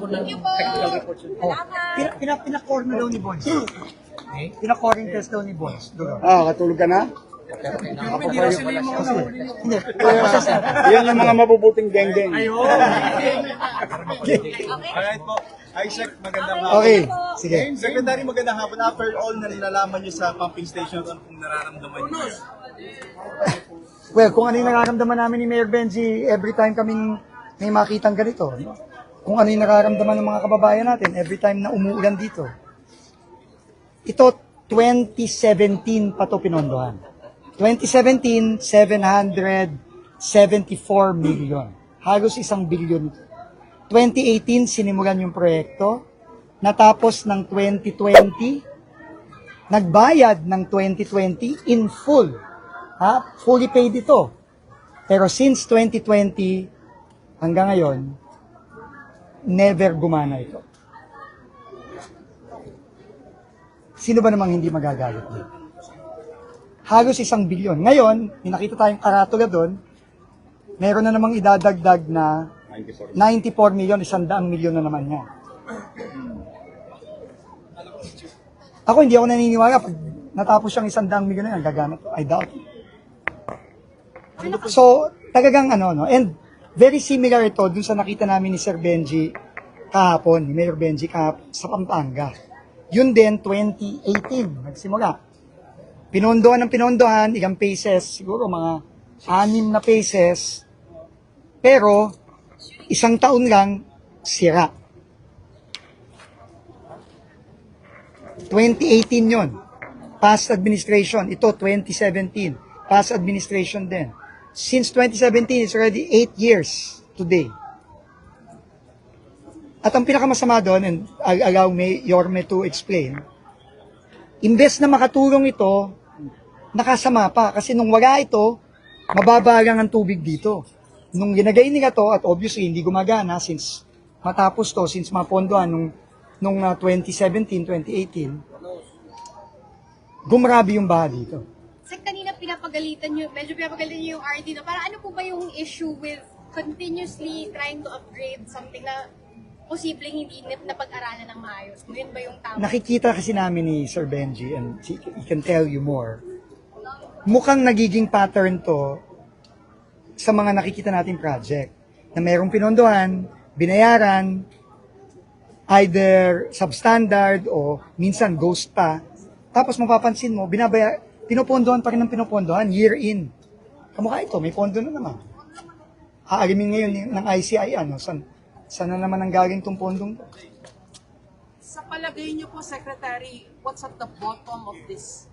ng technical reports yun. Oh, pinacore na daw ni Bones. Pinacore yung test daw ni Bones. Katulog ka na? Hindi na sila yung mga nahuli nyo. Hindi. Yan yung mga mabubuting geng-geng. Alright po. Isaac, magandang hapon. Okay, sige. Secretary, magandang hapon. After all na nilalaman niyo sa pumping station, ano kung nararamdaman niyo? Well, kung ano yung nararamdaman namin ni Mayor Benji every time kaming may makitang ganito. No? Kung ano yung nararamdaman ng mga kababayan natin every time na umuulan dito. Ito, 2017 pa to pinondohan. 2017, 774 million. Halos 1 billion. 2018, sinimulan yung proyekto. Natapos ng 2020. Nagbayad ng 2020 in full. Fully paid ito. Pero since 2020, hanggang ngayon, never gumana ito. Sino ba namang hindi magagalit dito? Halos 1 bilyon. Ngayon, may nakita tayong karatula doon, meron na namang idadagdag na 94 million, 100 milyon na naman niya. Ako, hindi ako naniniwala. Pag natapos siyang 100 milyon na yan, gagamit. I doubt it. So, talagang no? And very similar ito dun sa nakita namin ni Sir Benji kahapon, ni Mayor Benji kahapon sa Pampanga. Yun din, 2018, nagsimula. Pinondohan ng pinondohan, ilang phases, siguro mga 6 na phases. Pero, 1 taon lang, sira. 2018 yon, past administration. Ito, 2017, past administration din. Since 2017, it's already 8 years today. At ang pinakamasama doon, and I'll allow Yorme to explain, imbes na makatulong ito, nakasama pa. Kasi nung wala ito, mababa lang ang tubig dito. Nung ginagay nila to, at obviously hindi gumagana since matapos to, since mapondohan nung 2017, 2018, gumrabi yung baha dito. Kasi kanina medyo pinapagalitan nyo yung RD na parang ano po ba yung issue with continuously trying to upgrade something na posibleng hindi napag-aralan ng maayos? Yun ba yung tama? Nakikita kasi namin ni Sir Benji, and he can tell you more, mukhang nagiging pattern to sa mga nakikita nating project na mayroong pinondohan, binayaran, either substandard o minsan ghost pa. Tapos mapapansin mo, pinopondohan pa rin ng pinopondohan year in. Kamukha ito, may pondo na naman. Haalimin ngayon ng ICI, saan na naman ang galing tong pondong to? Sa palagay niyo po, Secretary, what's at the bottom of this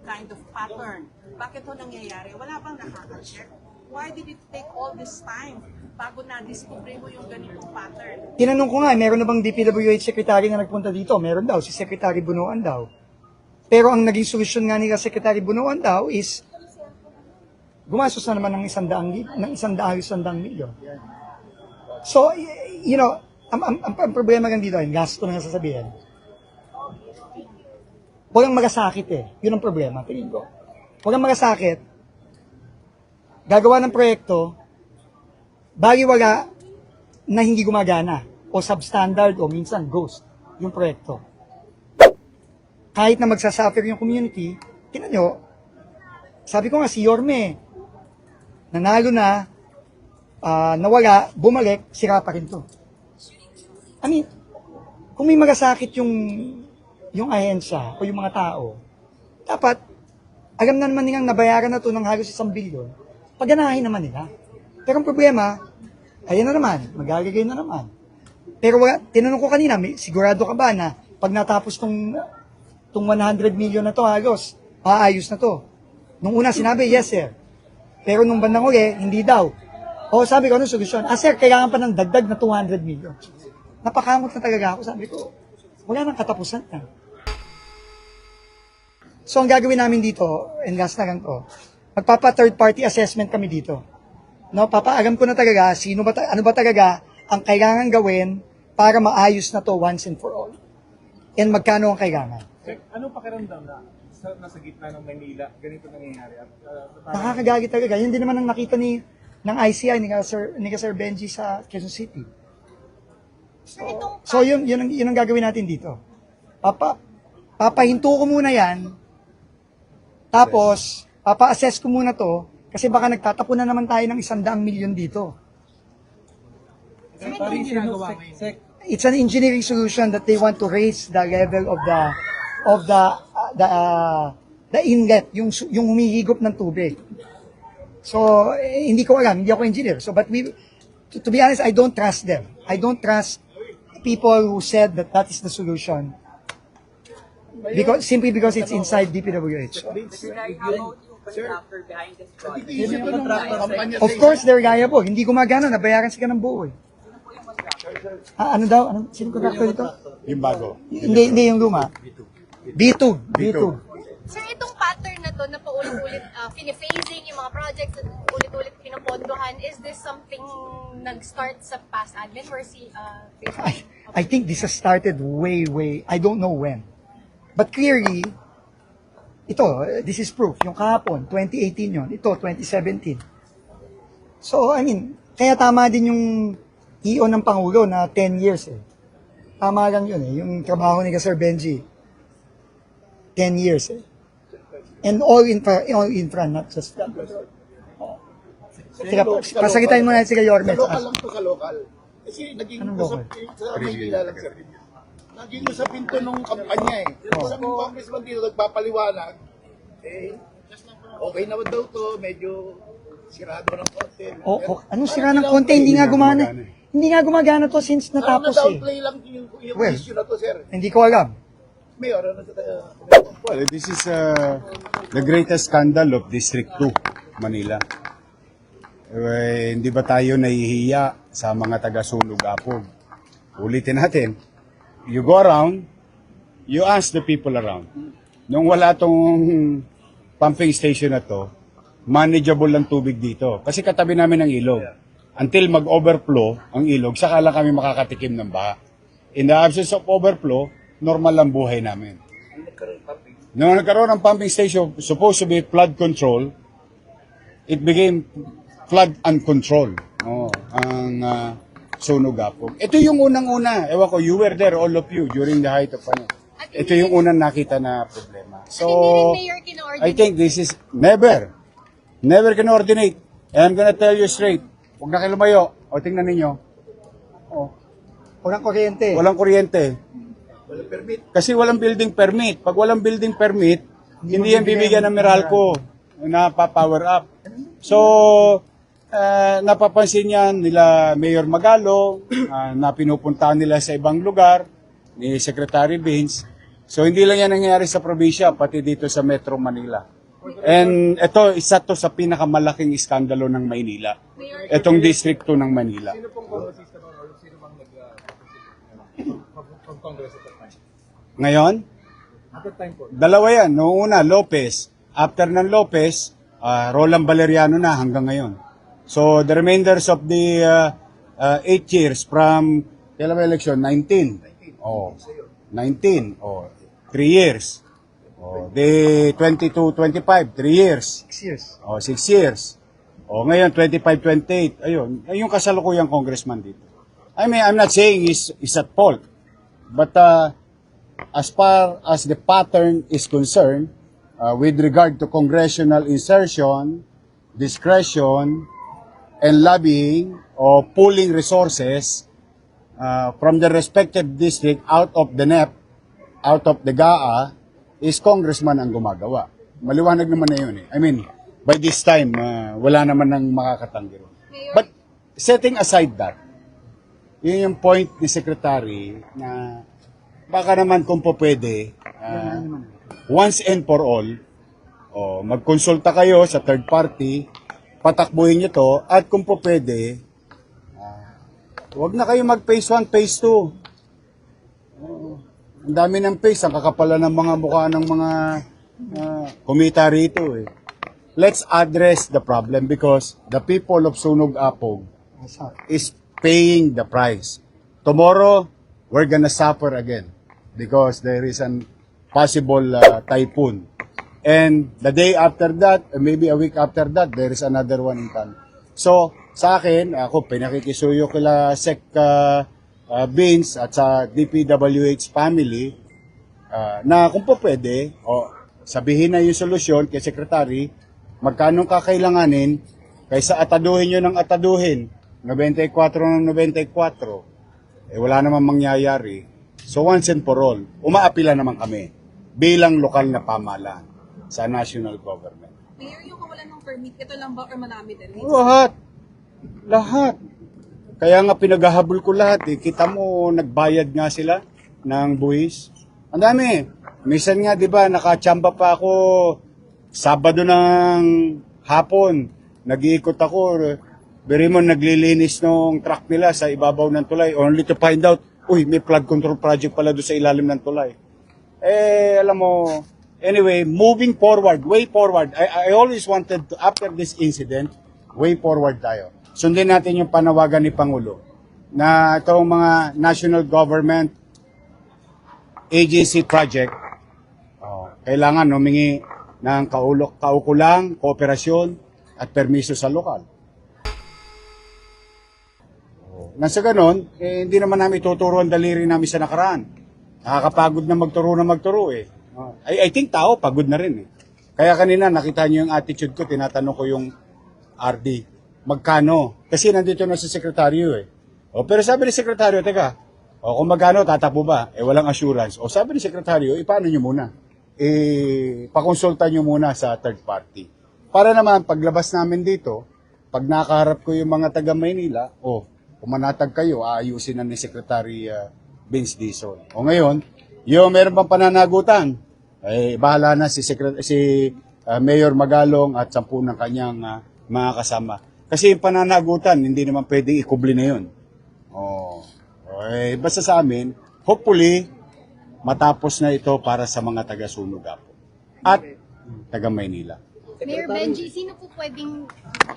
kind of pattern? Bakit ho nangyayari? Wala bang nakaka-check? Why did it take all this time bago na-discover mo yung ganitong pattern? Tinanong ko nga, meron na bang DPWH secretary na nagpunta dito? Meron daw, si Secretary Bunuan daw. Pero ang naging solusyon nga nila Secretary Bunuan daw is gumastos na naman ng 100 milyon. So, ang problema lang dito ay gasto na sasabihin. Walang magasakit eh. Yun ang problema, tingin ko. Walang magasakit. Gagawa ng proyekto, baliwala na hindi gumagana o substandard o minsan ghost yung proyekto. Kahit na magsasuffer yung community, tingnan nyo, sabi ko nga si Yorme, nanalo na, nawala, bumalik, sira pa rin to. I mean, kung may magasakit yung ahensya o yung mga tao, dapat, alam na naman nilang nabayaran na to ng halos 1 bilyon, pagganahin naman nila. Pero ang problema, ayan na naman, magagagay na naman. Pero tinanong ko kanina, sigurado ka ba na pag natapos tong 100 million na to halos, aayos na to? Nung una sinabi, yes sir. Pero nung bandang uli, hindi daw. O sabi ko, anong solusyon? Sir, kailangan pa ng dagdag na 200 million. Napakamot na talaga ako. Sabi ko, wala nang katapusan na. So, ang gagawin namin dito, and last na lang to, magpapa-third party assessment kami dito. No, papaalam ko na talaga, ano ba talaga ang kailangan gawin para maayos na to once and for all. And magkano ang kailangan. Ano pakiramdam na nasa gitna ng Manila, ganito nangyayari? Nakakagalit talaga. Yun din naman ang nakita ng ICI, ni Sir Benji sa Quezon City. So yun ang gagawin natin dito. Papahinto ko muna yan, tapos papa-assess ko muna to, kasi baka nagtatapon na naman tayo ng 100 milyon dito. It's an engineering solution that they want to raise the level of the inlet, yung humihigop ng tubig. So, hindi ko alam, hindi ako engineer. So, but to be honest, I don't trust them. I don't trust people who said that is the solution. Simply because it's inside DPWH. Of course, they're liable. Hindi gumagana, nabayaran sila ng buo eh. Ano daw? Sino contractor dito? Yung bago. Hindi yung luma. B2. Sir, itong pattern na to na paulit-ulit phasing yung mga projects na ulit-ulit pinopondohan, is this something nag-start sa past admin or I think this has started way, I don't know when. But clearly, this is proof. Yung kahapon, 2018 yun. Ito, 2017. So, kaya tama din yung EO ng Pangulo na 10 years eh. Tama lang yun eh. Yung trabaho ni Sir Benji, 10 years eh. And all infra, not just that. Sige, pasagitain mo na si Yorme. Lokal lang to ka lokal. Kasi naging Anong local? sa Maynila lang sir. Naging usapin to nung kampanya eh. Sa mga congressman dito nagpapaliwanag, okay naman daw to, medyo sirado ng konti. Anong sira ng konti? Hindi nga gumana. Hindi nga gumagana to since natapos eh. Na-downplay lang yung Well, issue na to sir. Hindi ko alam. Mayor, ano sa tayo? Well, this is the greatest scandal of District 2, Manila. Hindi ba tayo nahihiya sa mga taga-Sunog Apog? Ulitin natin. You go around, you ask the people around. Nung wala tong pumping station na to, manageable lang tubig dito. Kasi katabi namin ng ilog. Until mag-overflow ang ilog, saka lang kami makakatikim ng baha. In the absence of overflow, normal lang buhay namin. Nung nagkaroon ng pumping station, supposed to be flood control, it became flood uncontrolled. Ang Sunog Apog. Ito yung unang-una. Ewan ko, you were there, all of you, during the height of ito yung unang nakita na problema. So, I think this is never can-ordinate. And I'm gonna tell you straight, huwag na kayo lumayo. O, tingnan ninyo. Walang kuryente. Walang kuryente. Kasi walang building permit. Pag walang building permit, hindi yan bibigyan ng Meralco na pa-power up. So, napapansin yan nila Mayor Magalong, na pinupuntahan nila sa ibang lugar, ni Secretary Vince. So, hindi lang yan nangyayari sa probinsya, pati dito sa Metro Manila. And ito, isa to sa pinakamalaking iskandalo ng Maynila. Itong District 2 ng Manila. Ngayon, dalawa yan. Noong una, Lopez. After ng Lopez, Roland Valeriano na hanggang ngayon. So, the remainders of the 8 years from, kailan ba election? 19. 19. 3 years. The 22, 25, 3 years. 6 years. 6 years. Ngayon, 25, 28. Ayun, yung kasalukuyang congressman dito. I mean, I'm not saying he's at fault. But as far as the pattern is concerned, with regard to congressional insertion, discretion, and lobbying or pooling resources from the respective district out of the NEP, out of the GAA, is congressman ang gumagawa. Maliwanag naman na yun eh. I mean, by this time, wala naman nang makakatanggi ron. But setting aside that, yun yung point ni Secretary na baka naman kung po pwede, once and for all, magkonsulta kayo sa third party, patakbuhin nyo to, at kung po pwede, huwag na kayo mag-phase 1, phase 2. Ang dami ng phase, ang kakapala ng mga mukha ng mga kumita rito eh. Let's address the problem because the people of Sunog Apog is paying the price. Tomorrow, we're gonna suffer again because there is an possible typhoon. And the day after that, maybe a week after that, there is another one in town. So, sa akin, ako, pinakikisuyo kila Sec Vince at sa DPWH family na kung po pwede, sabihin na yung solusyon kay Secretary, magkano kakailanganin kaysa ataduhin nyo ng ataduhin, 94 ng 94, wala namang mangyayari. So once and for all, umaapila naman kami bilang lokal na pamahalaan sa national government. Mayor, yung kawalan ng permit, ito lang ba or marami din? Lahat. Kaya nga pinaghahabol ko lahat eh. Kita mo, nagbayad nga sila ng buwis. Ang dami. Minsan nga, di ba, nakachamba pa ako Sabado ng hapon. Nag-iikot ako. Berimon, naglilinis ng truck nila sa ibabaw ng tulay only to find out, uy, may flood control project pala doon sa ilalim ng tulay. Alam mo, anyway, moving forward, way forward. I always wanted to, after this incident, way forward tayo. Sundin natin yung panawagan ni Pangulo na itong mga national government agency project, kailangan humingi ng kaukulang, kooperasyon at permiso sa lokal. Nang sa ganon, hindi naman namin ituturo ang daliri namin sa nakaraan. Nakakapagod na magturo eh. I think tao, pagod na rin eh. Kaya kanina nakita niyo yung attitude ko, tinatanong ko yung RD, magkano? Kasi nandito na si sekretaryo eh. Pero sabi ni sekretaryo, teka, kung magkano, tatakbo ba? Walang assurance. Sabi ni sekretaryo, paano nyo muna? Pakonsulta nyo muna sa third party. Para naman, paglabas namin dito, pag nakaharap ko yung mga taga Maynila, kung manatag kayo, aayusin na ni Secretary Vince Dizon. Ngayon, yung meron pang pananagutan, bahala na si Mayor Magalong at 10 ng kanyang mga kasama. Kasi yung pananagutan, hindi naman pwedeng ikubli na yun. Basta sa amin, hopefully, matapos na ito para sa mga taga-Sunog at taga Maynila. Mayor Benji, sino po pwedeng,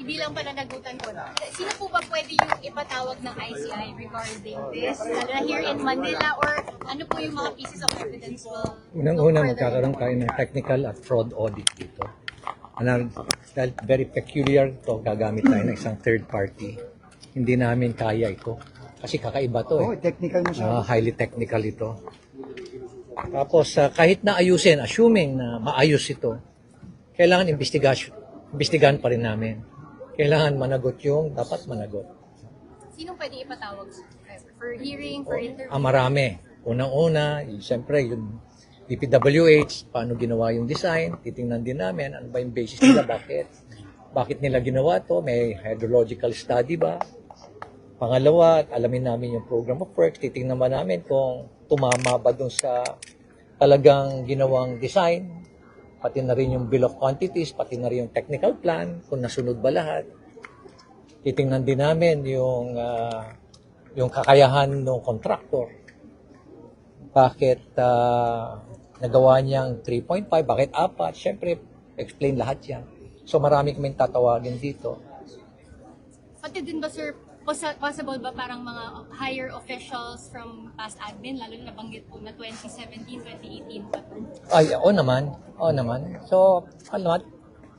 ibilang pananagutan ko, sino po ba pwede yung ipatawag ng ICI regarding this? Here in Manila, or ano po yung mga pieces of evidence po? Unang-una, magkakaroon tayo ng technical at fraud audit dito. Dahil very peculiar to, gagamit tayo ng isang third party. Hindi namin kaya ito. Kasi kakaiba to eh. Technical mo siya. Highly technical ito. Tapos kahit na ayusin, assuming na maayos ito, kailangan investigahan pa rin namin. Kailangan managot yung dapat managot. Sinong pwede ipatawag? For hearing, for interview? Marami. Unang-una, siyempre yung DPWH, paano ginawa yung design, titingnan din namin, ano ba yung basis nila, bakit nila ginawa to, may hydrological study ba? Pangalawa, alamin namin yung program of work, titingnan ba namin kung tumama ba dun sa talagang ginawang design, pati na rin yung bill of quantities, pati na rin yung technical plan, kung nasunod ba lahat. Titingnan din namin yung kakayahan ng contractor. Bakit nagawa niyang 3.5, bakit 4? Siyempre, explain lahat yan. So marami kaming tatawagin dito. Pati din ba, sir, possible ba parang mga higher officials from past admin, lalo na nabanggit po na 2017, 2018 pa? Ay, oo naman. So,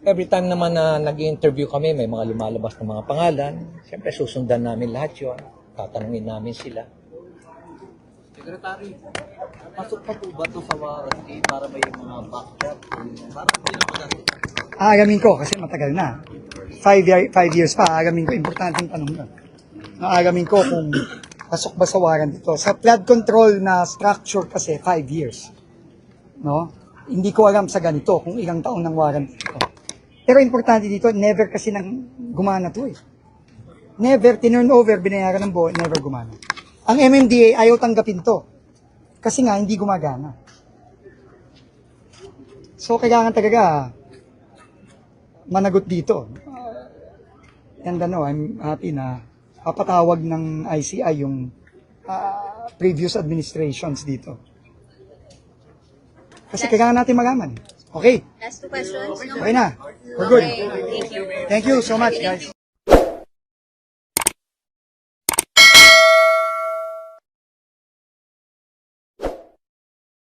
every time naman na nag-interview kami, may mga lumalabas ng mga pangalan. Siyempre, susundan namin lahat yun. Tatanungin namin sila. Secretary, pasok pa po ba ito sa warranty para may mga backdrop? Para po yung pag-asin? Aagamin ko kasi matagal na. 5 years pa, aagamin ko. Importanteng tanong yun. Aagamin ko kung pasok ba sa warranty ito. Sa flood control na structure kasi 5 years. No? Hindi ko alam sa ganito kung ilang taon ng warranty ito. Pero importante dito, never kasi nang gumana to eh. Never, tinurn over, binayaran ng buo, never gumana. Ang MMDA ayaw tanggapin to. Kasi nga, hindi gumagana. So, kailangan talaga managot dito. And I'm happy na papatawag ng ICI yung previous administrations dito. Kasi kailangan natin malaman. Okay? Last 2 questions? Okay na. We're good. Thank you. Thank you so much, guys.